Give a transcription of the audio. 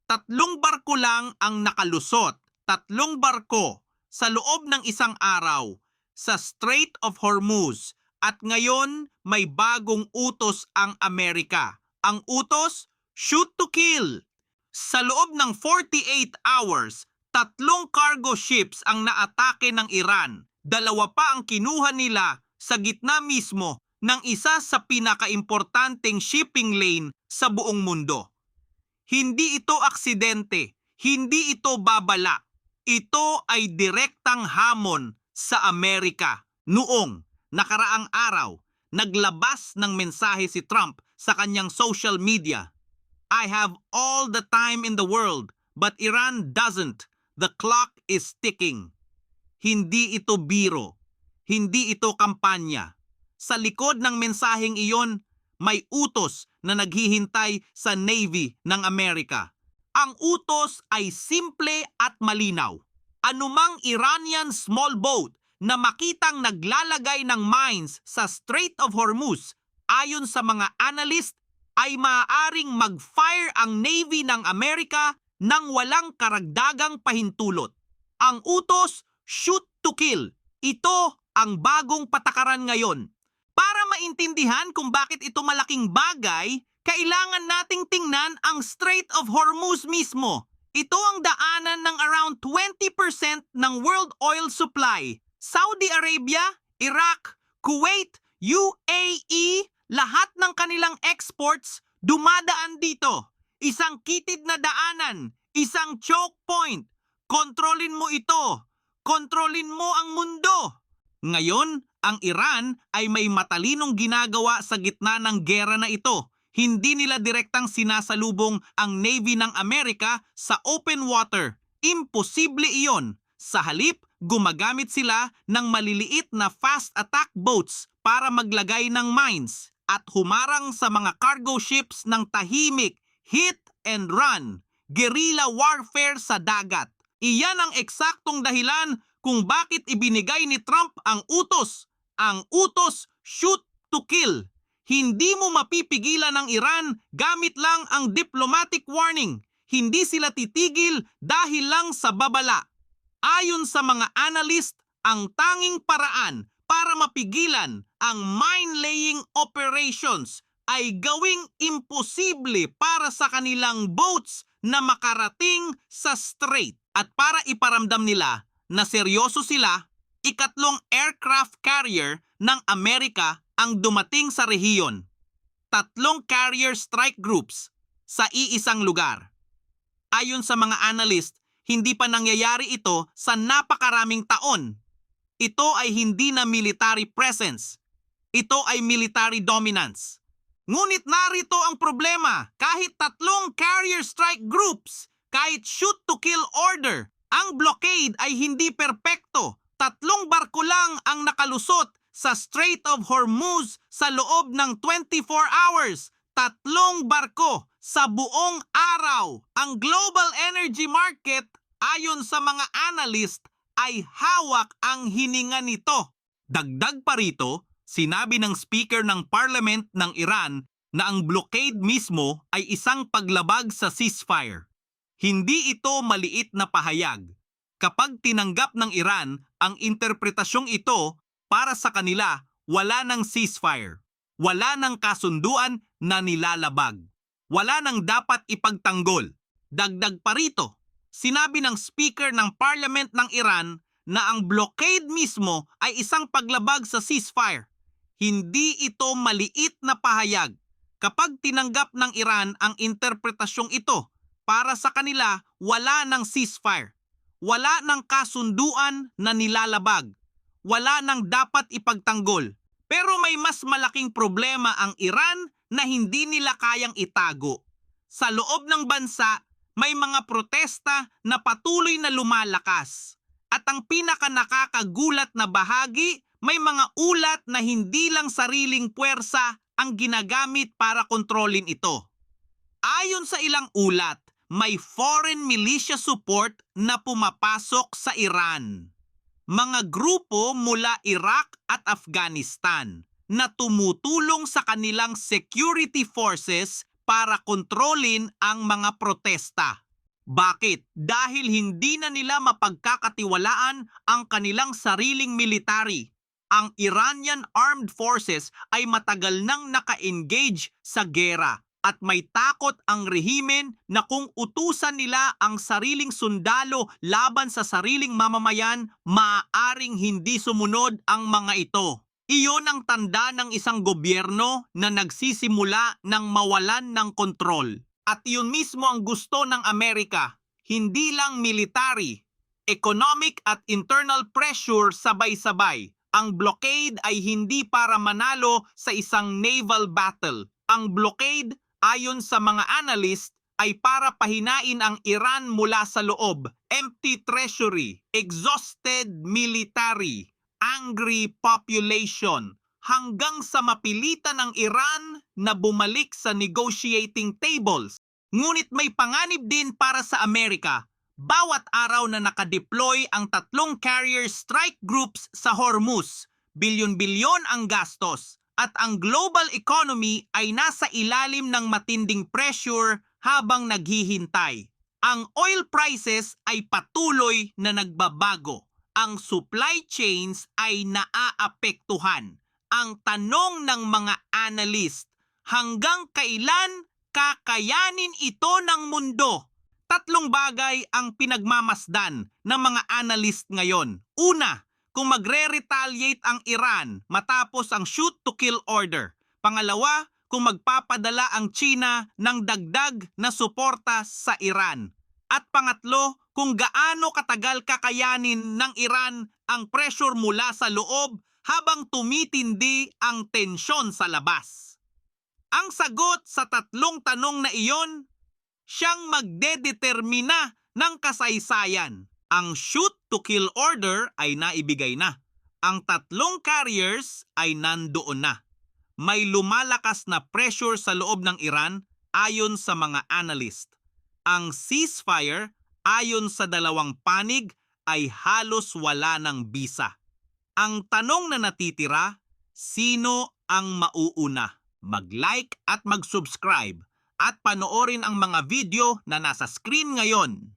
Tatlong barko lang ang nakalusot, tatlong barko sa loob ng isang araw sa Strait of Hormuz at ngayon may bagong utos ang Amerika. Ang utos, shoot to kill. Sa loob ng 48 hours, tatlong cargo ships ang naatake ng Iran. Dalawa pa ang kinuha nila sa gitna mismo ng isa sa pinakaimportanteng shipping lane sa buong mundo. Hindi ito aksidente, hindi ito babala. Ito ay direktang hamon sa Amerika. Noong nakaraang araw, naglabas ng mensahe si Trump sa kanyang social media. I have all the time in the world, but Iran doesn't. The clock is ticking. Hindi ito biro. Hindi ito kampanya. Sa likod ng mensaheng iyon, may utos na naghihintay sa Navy ng Amerika. Ang utos ay simple at malinaw. Anumang Iranian small boat na makitang naglalagay ng mines sa Strait of Hormuz, ayon sa mga analyst, ay maaaring mag-fire ang Navy ng Amerika nang walang karagdagang pahintulot. Ang utos, shoot to kill. Ito ang bagong patakaran ngayon. Para maintindihan kung bakit ito malaking bagay, kailangan nating tingnan ang Strait of Hormuz mismo. Ito ang daanan ng around 20% ng world oil supply. Saudi Arabia, Iraq, Kuwait, UAE, lahat ng kanilang exports dumadaan dito. Isang kitid na daanan, isang choke point. Kontrolin mo ito. Kontrolin mo ang mundo. Ngayon, ang Iran ay may matalinong ginagawa sa gitna ng gera na ito. Hindi nila direktang sinasalubong ang Navy ng Amerika sa open water. Imposible iyon. Sa halip, gumagamit sila ng maliliit na fast attack boats para maglagay ng mines at humarang sa mga cargo ships ng tahimik, hit and run, guerrilla warfare sa dagat. Iyan ang eksaktong dahilan kung bakit ibinigay ni Trump ang utos. Ang utos, shoot to kill. Hindi mo mapipigilan ng Iran gamit lang ang diplomatic warning. Hindi sila titigil dahil lang sa babala. Ayon sa mga analyst, ang tanging paraan para mapigilan ang mine-laying operations ay gawing imposible para sa kanilang boats na makarating sa strait. At para iparamdam nila na seryoso sila, ikatlong aircraft carrier ng Amerika ang dumating sa rehiyon. 3 carrier strike groups sa iisang lugar. Ayon sa mga analyst, hindi pa nangyayari ito sa napakaraming taon. Ito ay hindi na military presence. Ito ay military dominance. Ngunit narito ang problema, kahit 3 carrier strike groups, kahit shoot-to-kill order, ang blockade ay hindi perpekto. 3 barko lang ang nakalusot sa Strait of Hormuz sa loob ng 24 hours. 3 barko sa buong araw. Ang global energy market, ayon sa mga analyst, ay hawak ang hininga nito. Dagdag pa rito, sinabi ng Speaker ng Parliament ng Iran na ang blockade mismo ay isang paglabag sa ceasefire. Hindi ito maliit na pahayag. Kapag tinanggap ng Iran ang interpretasyong ito, para sa kanila, wala ng ceasefire. Wala ng kasunduan na nilalabag. Wala nang dapat ipagtanggol. Dagdag pa rito, sinabi ng Speaker ng Parliament ng Iran na ang blockade mismo ay isang paglabag sa ceasefire. Hindi ito maliit na pahayag. Kapag tinanggap ng Iran ang interpretasyong ito, para sa kanila, wala ng ceasefire. Wala ng kasunduan na nilalabag. Wala nang dapat ipagtanggol. Pero may mas malaking problema ang Iran na hindi nila kayang itago. Sa loob ng bansa, may mga protesta na patuloy na lumalakas. At ang pinakanakakagulat na bahagi, may mga ulat na hindi lang sariling puwersa ang ginagamit para kontrolin ito. Ayon sa ilang ulat, may foreign militia support na pumapasok sa Iran. Mga grupo mula Iraq at Afghanistan na tumutulong sa kanilang security forces para kontrolin ang mga protesta. Bakit? Dahil hindi na nila mapagkakatiwalaan ang kanilang sariling military. Ang Iranian Armed Forces ay matagal nang naka-engage sa gera at may takot ang rehimen na kung utusan nila ang sariling sundalo laban sa sariling mamamayan, maaaring hindi sumunod ang mga ito. Iyon ang tanda ng isang gobyerno na nagsisimula ng mawalan ng kontrol. At iyon mismo ang gusto ng Amerika, hindi lang military, economic at internal pressure sabay-sabay. Ang blockade ay hindi para manalo sa isang naval battle. Ang blockade, ayon sa mga analyst, ay para pahinain ang Iran mula sa loob. Empty treasury, exhausted military, angry population, hanggang sa mapilitan ng Iran na bumalik sa negotiating tables. Ngunit may panganib din para sa Amerika. Bawat araw na nakadeploy ang 3 carrier strike groups sa Hormuz, bilyon-bilyon ang gastos at ang global economy ay nasa ilalim ng matinding pressure habang naghihintay. Ang oil prices ay patuloy na nagbabago. Ang supply chains ay naaapektuhan. Ang tanong ng mga analyst, hanggang kailan kakayanin ito ng mundo? 3 bagay ang pinagmamasdan ng mga analyst ngayon. Una, kung magre-retaliate ang Iran matapos ang shoot-to-kill order. Pangalawa, kung magpapadala ang China ng dagdag na suporta sa Iran. At pangatlo, kung gaano katagal kakayanin ng Iran ang pressure mula sa loob habang tumitindi ang tensyon sa labas. Ang sagot sa 3 tanong na iyon, siyang magdedetermina ng kasaysayan. Ang shoot-to-kill order ay naibigay na. Ang 3 carriers ay nandoon na. May lumalakas na pressure sa loob ng Iran ayon sa mga analyst. Ang ceasefire ayon sa 2 panig ay halos wala ng bisa. Ang tanong na natitira, sino ang mauuna? Mag-like at mag-subscribe at panoorin ang mga video na nasa screen ngayon.